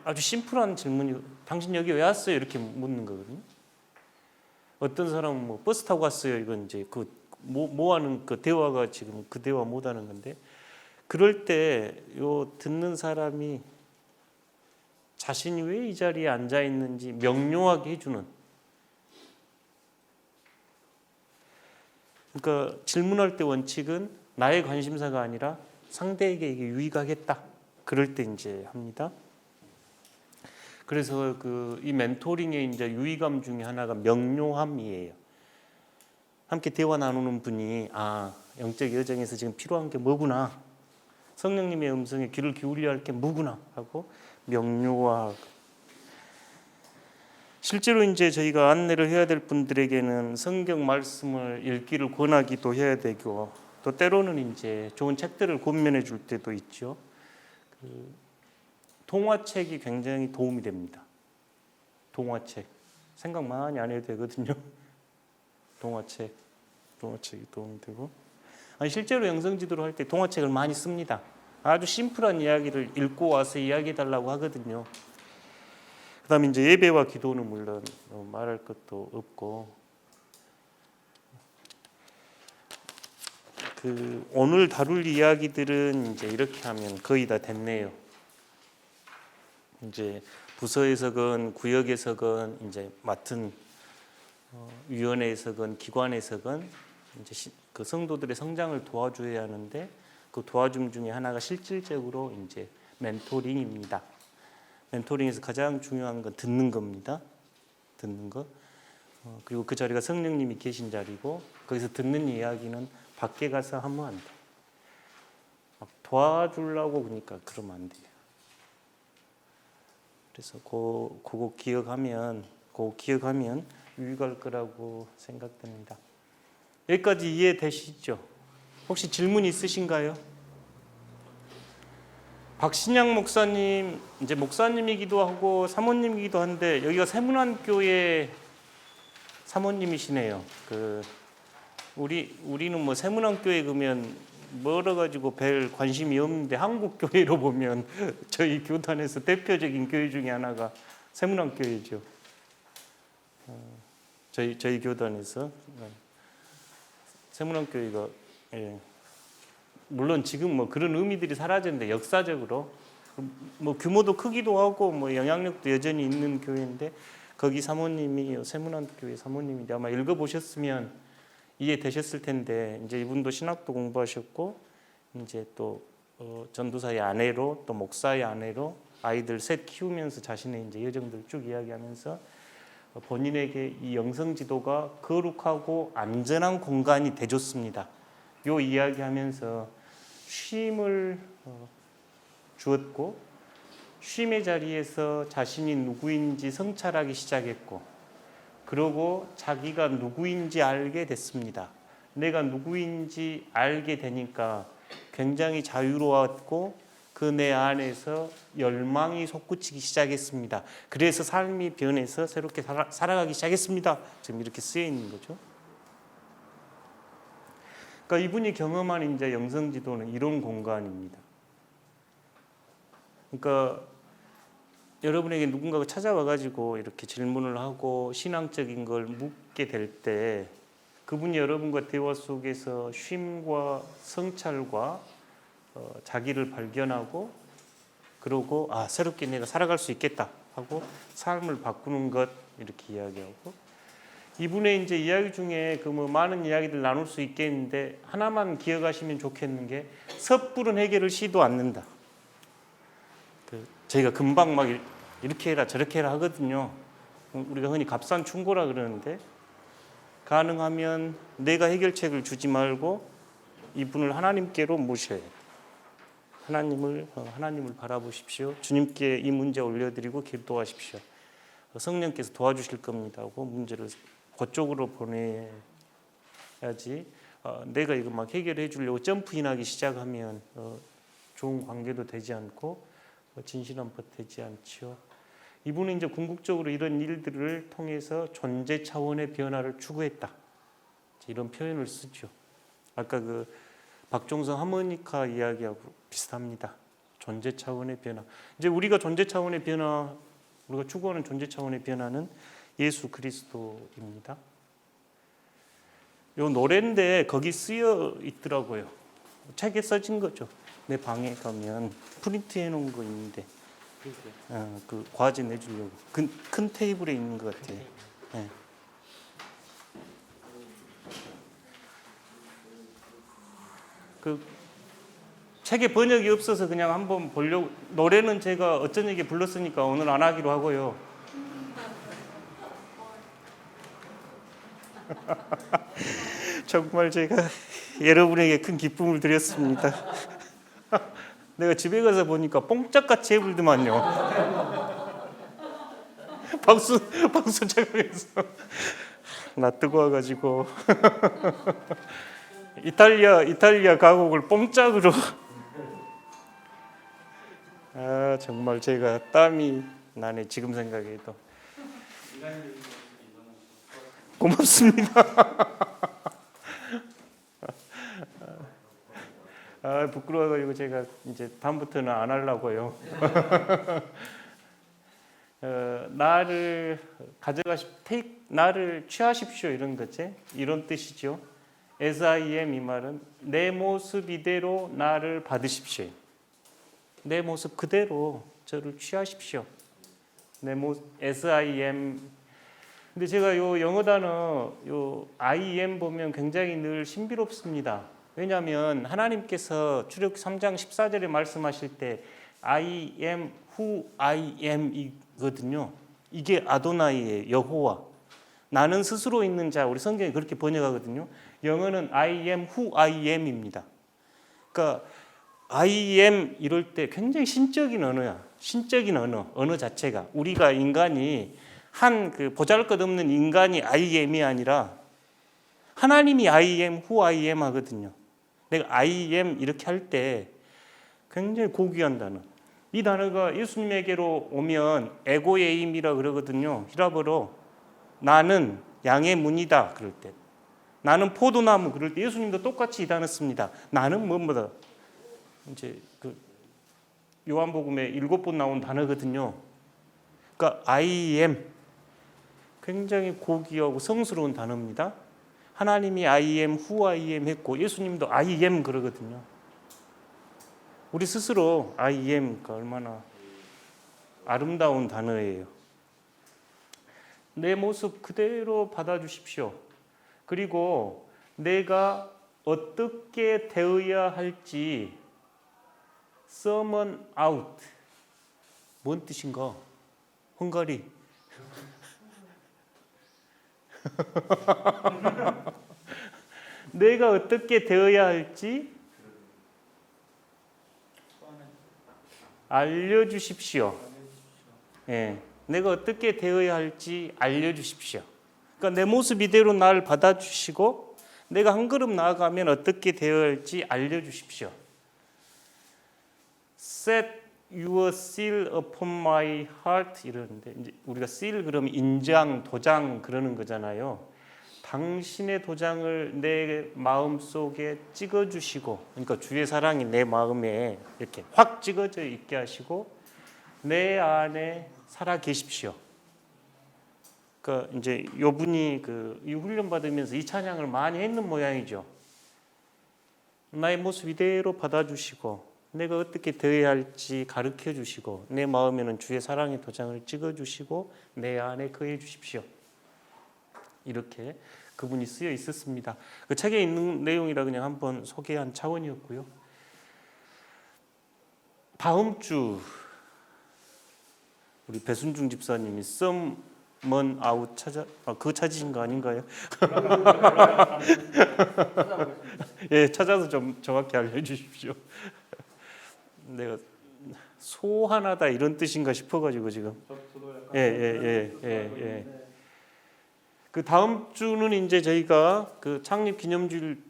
아주 심플한 질문이 당신 여기 왜 왔어요? 이렇게 묻는 거거든요. 어떤 사람은 뭐 버스 타고 왔어요. 이건 이제 뭐 하는 그 대화가 지금 그 대화 못 하는 건데 그럴 때 요 듣는 사람이 자신이 왜 이 자리에 앉아 있는지 명료하게 해주는 그러니까 질문할 때 원칙은 나의 관심사가 아니라 상대에게 이게 유익하겠다. 그럴 때 이제 합니다. 그래서 이 멘토링의 이제 유의감 중에 하나가 명료함이에요. 함께 대화 나누는 분이 영적 여정에서 지금 필요한 게 뭐구나. 성령님의 음성에 귀를 기울여야 할 게 뭐구나 하고 명료하고 실제로 이제 저희가 안내를 해야 될 분들에게는 성경 말씀을 읽기를 권하기도 해야 되고 또 때로는 이제 좋은 책들을 권면해 줄 때도 있죠. 동화책이 굉장히 도움이 됩니다. 동화책 생각 많이 안 해도 되거든요. 동화책이 도움이 되고 실제로 영성지도를 할 때 동화책을 많이 씁니다. 아주 심플한 이야기를 읽고 와서 이야기해 달라고 하거든요. 그다음에 이제 예배와 기도는 물론 말할 것도 없고 오늘 다룰 이야기들은 이제 이렇게 하면 거의 다 됐네요. 이제 부서에서건 구역에서건 이제 맡은 위원회에서건 기관에서건 이제 그 성도들의 성장을 도와줘야 하는데 그 도와줌 중에 하나가 실질적으로 이제 멘토링입니다. 멘토링에서 가장 중요한 건 듣는 겁니다. 듣는 거. 그리고 그 자리가 성령님이 계신 자리고 거기서 듣는 이야기는 밖에 가서 하면 안 돼. 막 도와주려고 그러니까 그러면 안 돼요. 그래서 그거 기억하면 유익할 거라고 생각됩니다. 여기까지 이해되시죠? 혹시 질문 있으신가요? 박신양 목사님 이제 목사님이기도 하고 사모님이기도 한데 여기가 세문안교회 사모님이시네요. 우리는 뭐 세문안교회 그러면 멀어 가지고 별 관심이 없는데 한국 교회로 보면 저희 교단에서 대표적인 교회 중에 하나가 세문안교회죠. 저희 교단에서 세문안교회가 물론 지금 뭐 그런 의미들이 사라졌는데 역사적으로 뭐 규모도 크기도 하고 뭐 영향력도 여전히 있는 교회인데 거기 사모님이 세문안교회 사모님인데 아마 읽어보셨으면 이해되셨을 텐데 이제 이분도 신학도 공부하셨고 이제 또 전도사의 아내로 또 목사의 아내로 아이들 셋 키우면서 자신의 이제 여정들 쭉 이야기하면서 본인에게 이 영성 지도가 거룩하고 안전한 공간이 되줬습니다. 요 이야기하면서 쉼을 주었고 쉼의 자리에서 자신이 누구인지 성찰하기 시작했고 그러고 자기가 누구인지 알게 됐습니다. 내가 누구인지 알게 되니까 굉장히 자유로웠고 그 내 안에서 열망이 솟구치기 시작했습니다. 그래서 삶이 변해서 새롭게 살아가기 시작했습니다. 지금 이렇게 쓰여 있는 거죠. 그러니까 이분이 경험한 이제 영성지도는 이런 공간입니다. 그러니까 여러분에게 누군가가 찾아와 가지고 이렇게 질문을 하고 신앙적인 걸 묻게 될 때 그분이 여러분과 대화 속에서 쉼과 성찰과 자기를 발견하고 그러고 새롭게 내가 살아갈 수 있겠다 하고 삶을 바꾸는 것 이렇게 이야기하고 이분의 이제 이야기 중에 뭐 많은 이야기들 나눌 수 있겠는데 하나만 기억하시면 좋겠는 게 섣부른 해결을 시도 않는다. 저희가 금방 막 이렇게 해라 저렇게 해라 하거든요. 우리가 흔히 갑산충고라 그러는데 가능하면 내가 해결책을 주지 말고 이분을 하나님께로 모셔야 돼요. 하나님을 바라보십시오. 주님께 이 문제 올려드리고 기도하십시오. 성령께서 도와주실 겁니다 하고 문제를 그쪽으로 보내야지 내가 이거 막 해결해 주려고 점프인하기 시작하면 좋은 관계도 되지 않고 진실은 보태지 않지요. 이분은 이제 궁극적으로 이런 일들을 통해서 존재 차원의 변화를 추구했다. 이런 표현을 쓰죠. 아까 그 박종성 하모니카 이야기하고 비슷합니다. 존재 차원의 변화. 이제 우리가 존재 차원의 변화, 우리가 추구하는 존재 차원의 변화는 예수 그리스도입니다. 요 노래인데 거기 쓰여 있더라고요. 책에 써진 거죠. 내 방에 가면 프린트해 놓은 거 있는데 그 과제 내주려고 큰 테이블에 있는 것 같아요. 네. 그 책에 번역이 없어서 그냥 한번 보려고. 노래는 제가 어쩐 얘기 불렀으니까 오늘 안 하기로 하고요. 정말 제가 여러분에게 큰 기쁨을 드렸습니다. 내가 집에 가서 보니까 뽕짝같이 해불더만요. 박수 쳐가면서 나 뜨거워가지고 이탈리아 가곡을 뽕짝으로. 아 정말 제가 땀이 나네 지금 생각해도. 고맙습니다. 아 부끄러워가지고 제가 이제 다음부터는 안 하려고요. 나를 나를 취하십시오 이런 거지, 이런 뜻이죠. As I am 이 말은 내 모습 이대로 나를 받으십시오. 내 모습 그대로 저를 취하십시오. 내 모습 as I am. 근데 제가 요 영어 단어 요 I am 보면 굉장히 늘 신비롭습니다. 왜냐하면 하나님께서 출애굽기 3장 14절에 말씀하실 때 I am who I am 이거든요. 이게 아도나이의 여호와, 나는 스스로 있는 자. 우리 성경이 그렇게 번역하거든요. 영어는 I am who I am입니다. 그러니까 I am 이럴 때 굉장히 신적인 언어야. 신적인 언어 자체가. 우리가 인간이 한 그 보잘것없는 인간이 I am이 아니라 하나님이 I am who I am 하거든요. 내가 I am 이렇게 할 때 굉장히 고귀한 단어. 이 단어가 예수님에게로 오면 에고에임이라 그러거든요. 히라보로 나는 양의 문이다 그럴 때, 나는 포도나무 그럴 때 예수님도 똑같이 이 단어 씁니다. 나는 뭐뭐다. 이제 그 요한복음에 7번 나온 단어거든요. 그러니까 I am 굉장히 고귀하고 성스러운 단어입니다. 하나님이 I am who I am 했고 예수님도 I am 그러거든요. 우리 스스로 I am가 얼마나 아름다운 단어예요. 내 모습 그대로 받아주십시오. 그리고 내가 어떻게 되어야 할지 summon out. 뭔 뜻인가? 헝가리. 내가 어떻게 되어야 할지 알려주십시오. 예, 내가 어떻게 되어야 할지 알려주십시오. 그러니까 내 모습 이대로 날 받아주시고 내가 한 걸음 나아가면 어떻게 되어야 할지 알려주십시오. Set your seal upon my heart 이러는데, 이제 우리가 seal 그러면 인장, 도장 그러는 거잖아요. 당신의 도장을 내 마음 속에 찍어주시고, 그러니까 주의 사랑이 내 마음에 이렇게 확 찍어져 있게 하시고 내 안에 살아 계십시오. 그러니까 이제 요 분이 이 훈련 받으면서 이 찬양을 많이 했는 모양이죠. 나의 모습 이대로 받아주시고 내가 어떻게 되어야 할지 가르쳐 주시고 내 마음에는 주의 사랑의 도장을 찍어 주시고 내 안에 거해 주십시오. 이렇게 그분이 쓰여 있었습니다. 그 책에 있는 내용이라 그냥 한번 소개한 차원이었고요. 다음 주 우리 배순중 집사님이 썸먼 아웃 그거 찾으신 거 아닌가요? 예, 찾아서 좀 정확히 알려주십시오. 내가 소환하다 이런 뜻인가 싶어가지고 지금. 예. 그 다음 주는 이제 저희가 그 창립 기념주일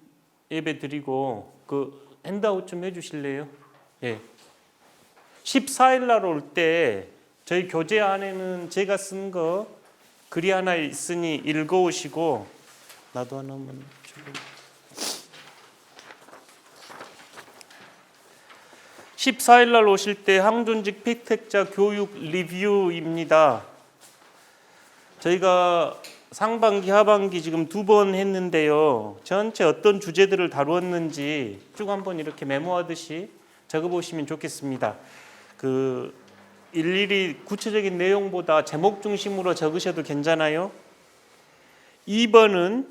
예배 드리고 그 핸드아웃 좀 해주실래요? 예. 14일 날 올 때 저희 교재 안에는 제가 쓴 거 글이 하나 있으니 읽어오시고 나도 하나만 주고. 14일 날 오실 때 항존직 피택자 교육 리뷰입니다. 저희가 상반기 하반기 지금 2번 했는데요. 전체 어떤 주제들을 다루었는지 쭉 한번 이렇게 메모하듯이 적어보시면 좋겠습니다. 그 일일이 구체적인 내용보다 제목 중심으로 적으셔도 괜찮아요. 2번은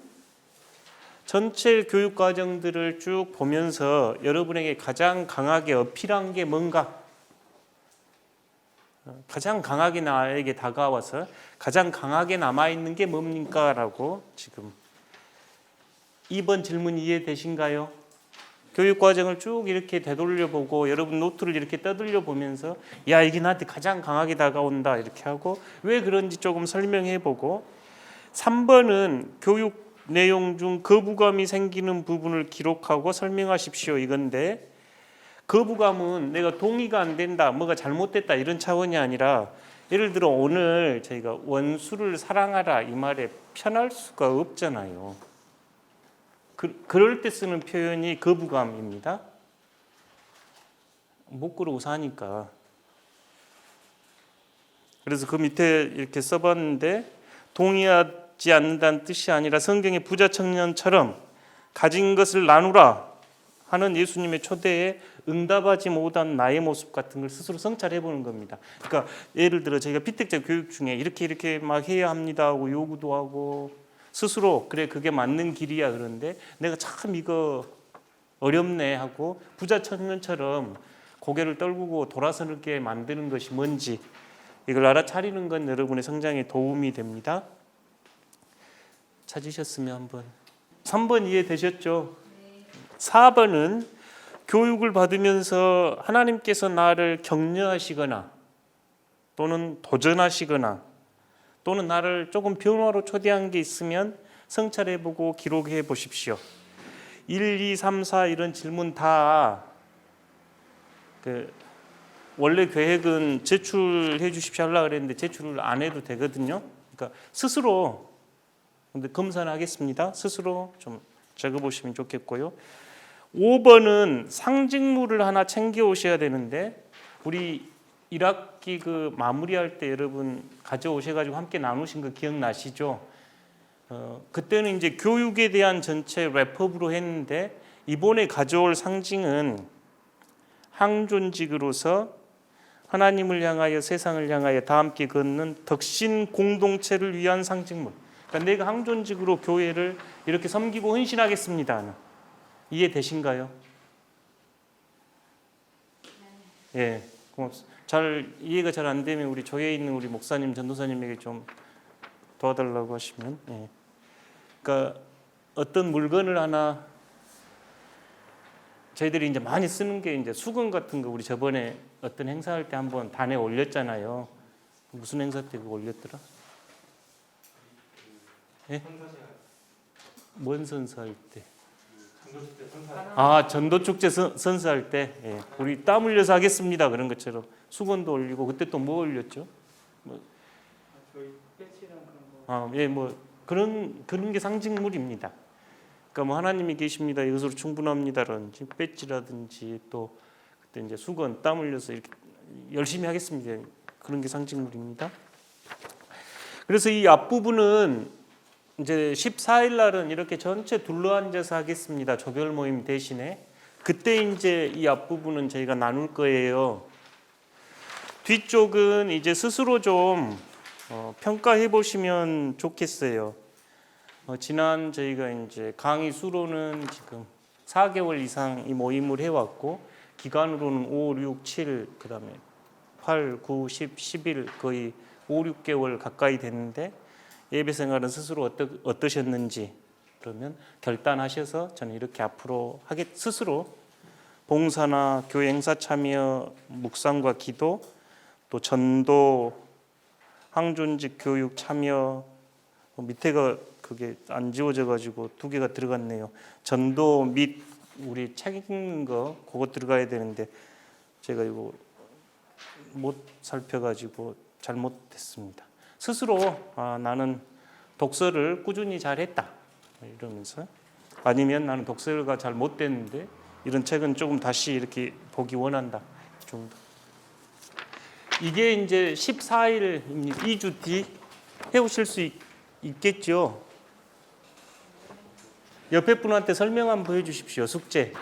전체 교육 과정들을 쭉 보면서 여러분에게 가장 강하게 어필한 게 뭔가, 가장 강하게 나에게 다가와서 가장 강하게 남아있는 게 뭡니까? 라고 지금 2번 질문 이해되신가요? 교육 과정을 쭉 이렇게 되돌려보고 여러분 노트를 이렇게 떠들려 보면서 야, 이게 나한테 가장 강하게 다가온다 이렇게 하고 왜 그런지 조금 설명해보고, 3번은 교육 내용 중 거부감이 생기는 부분을 기록하고 설명하십시오 이건데, 거부감은 내가 동의가 안 된다, 뭐가 잘못됐다 이런 차원이 아니라, 예를 들어 오늘 저희가 원수를 사랑하라 이 말에 편할 수가 없잖아요. 그럴 때 쓰는 표현이 거부감입니다. 못 그러고 사니까. 그래서 그 밑에 이렇게 써봤는데, 동의하지 않는다는 뜻이 아니라 성경의 부자 청년처럼 가진 것을 나누라 하는 예수님의 초대에 응답하지 못한 나의 모습 같은 걸 스스로 성찰해 보는 겁니다. 그러니까 예를 들어 저희가 피택자 교육 중에 이렇게 막 해야 합니다 하고 요구도 하고 스스로 그래 그게 맞는 길이야, 그런데 내가 참 이거 어렵네 하고 부자 청년처럼 고개를 떨구고 돌아서게 만드는 것이 뭔지 이걸 알아차리는 건 여러분의 성장에 도움이 됩니다. 찾으셨으면 한번. 3번 이해되셨죠? 4번은 교육을 받으면서 하나님께서 나를 격려하시거나 또는 도전하시거나 또는 나를 조금 변화로 초대한 게 있으면 성찰해보고 기록해 보십시오. 1, 2, 3, 4 이런 질문 다 원래 계획은 제출해 주십시오 하려고 그랬는데 제출을 안 해도 되거든요. 그러니까 스스로, 근데 검사는 하겠습니다. 스스로 좀 적어보시면 좋겠고요. 5번은 상징물을 하나 챙겨 오셔야 되는데, 우리 1학기 그 마무리할 때 여러분 가져오셔가지고 함께 나누신 거 기억나시죠? 그때는 이제 교육에 대한 전체 랩업으로 했는데, 이번에 가져올 상징은 항존직으로서 하나님을 향하여 세상을 향하여 다 함께 걷는 덕신 공동체를 위한 상징물. 그러니까 내가 항존직으로 교회를 이렇게 섬기고 헌신하겠습니다. 이해되신가요? 예, 고맙습니다. 이해가 잘 안 되면 우리 조에 있는 우리 목사님, 전도사님에게 좀 도와달라고 하시면. 예. 그러니까 어떤 물건을 하나 저희들이 이제 많이 쓰는 게 이제 수건 같은 거, 우리 저번에 어떤 행사할 때 한번 단에 올렸잖아요. 무슨 행사 때 그거 올렸더라? 예? 뭔 선사할 때? 전도축제 선사할 때, 예. 우리 땀 흘려서 하겠습니다 그런 것처럼 수건도 올리고, 그때 또 뭐 올렸죠? 저희 배치랑 그런 거. 예, 뭐 그런 게 상징물입니다. 그러니까 뭐 하나님이 계십니다, 이것으로 충분합니다라든지 배지라든지 또 그때 이제 수건 땀 흘려서 이렇게 열심히 하겠습니다, 그런 게 상징물입니다. 그래서 이 앞부분은 이제 14일 날은 이렇게 전체 둘러앉아서 하겠습니다, 조별 모임 대신에. 그때 이제 이 앞부분은 저희가 나눌 거예요. 뒤쪽은 이제 스스로 좀 평가해 보시면 좋겠어요. 지난 저희가 이제 강의 수로는 지금 4개월 이상 이 모임을 해왔고, 기간으로는 5, 6, 7, 그다음에 8, 9, 10, 11 거의 5, 6개월 가까이 됐는데, 예배 생활은 스스로 어떠셨는지 그러면 결단하셔서 저는 이렇게 앞으로 스스로 봉사나 교회 행사 참여, 묵상과 기도, 또 전도, 항존직 교육 참여, 밑에가 그게 안 지워져 가지고 2개가 들어갔네요. 전도 및 우리 책 읽는 거 그거 들어가야 되는데 제가 이거 못 살펴가지고 잘못했습니다. 스스로 나는 독서를 꾸준히 잘했다 이러면서, 아니면 나는 독서가 잘 못됐는데 이런 책은 조금 다시 이렇게 보기 원한다 정도. 이게 이제 14일 2주 뒤 해오실 수 있겠죠. 옆에 분한테 설명 한번 보여주십시오. 숙제.